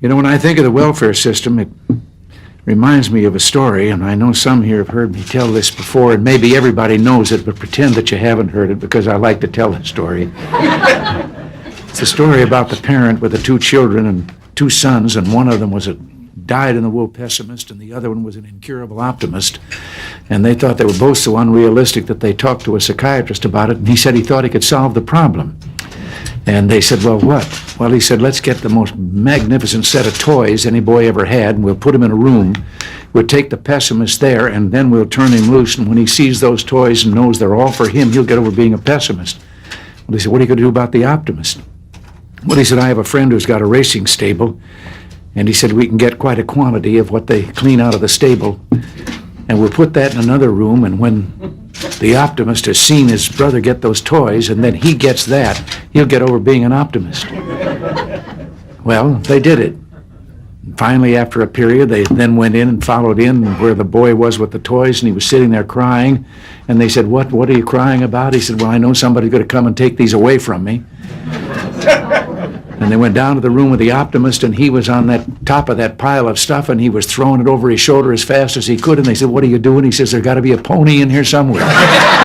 You know, when I think of the welfare system, it reminds me of a story, and I know some here have heard me tell this before, and maybe everybody knows it, but pretend that you haven't heard it because I like to tell the story. It's a story about the parent with the two children and two sons, and one of them was a dyed-in-the-wool pessimist, and the other one was an incurable optimist. And they thought they were both so unrealistic that they talked to a psychiatrist about it, and he said he thought he could solve the problem. And they said, well, what? Well, he said, let's get the most magnificent set of toys any boy ever had, and we'll put him in a room. We'll take the pessimist there, and then we'll turn him loose, and when he sees those toys and knows they're all for him, he'll get over being a pessimist. Well, he said, what are you going to do about the optimist? Well, he said, I have a friend who's got a racing stable, and he said, we can get quite a quantity of what they clean out of the stable, and we'll put that in another room, and when the optimist has seen his brother get those toys, and then he gets that, he'll get over being an optimist. Well, they did it. And finally, after a period, they then went in and followed in where the boy was with the toys, and he was sitting there crying, and they said, what are you crying about? He said, well, I know somebody's going to come and take these away from me. And they went down to the room with the optimist, and he was on that top of that pile of stuff, and he was throwing it over his shoulder as fast as he could. And they said, what are you doing? He says, there's got to be a pony in here somewhere.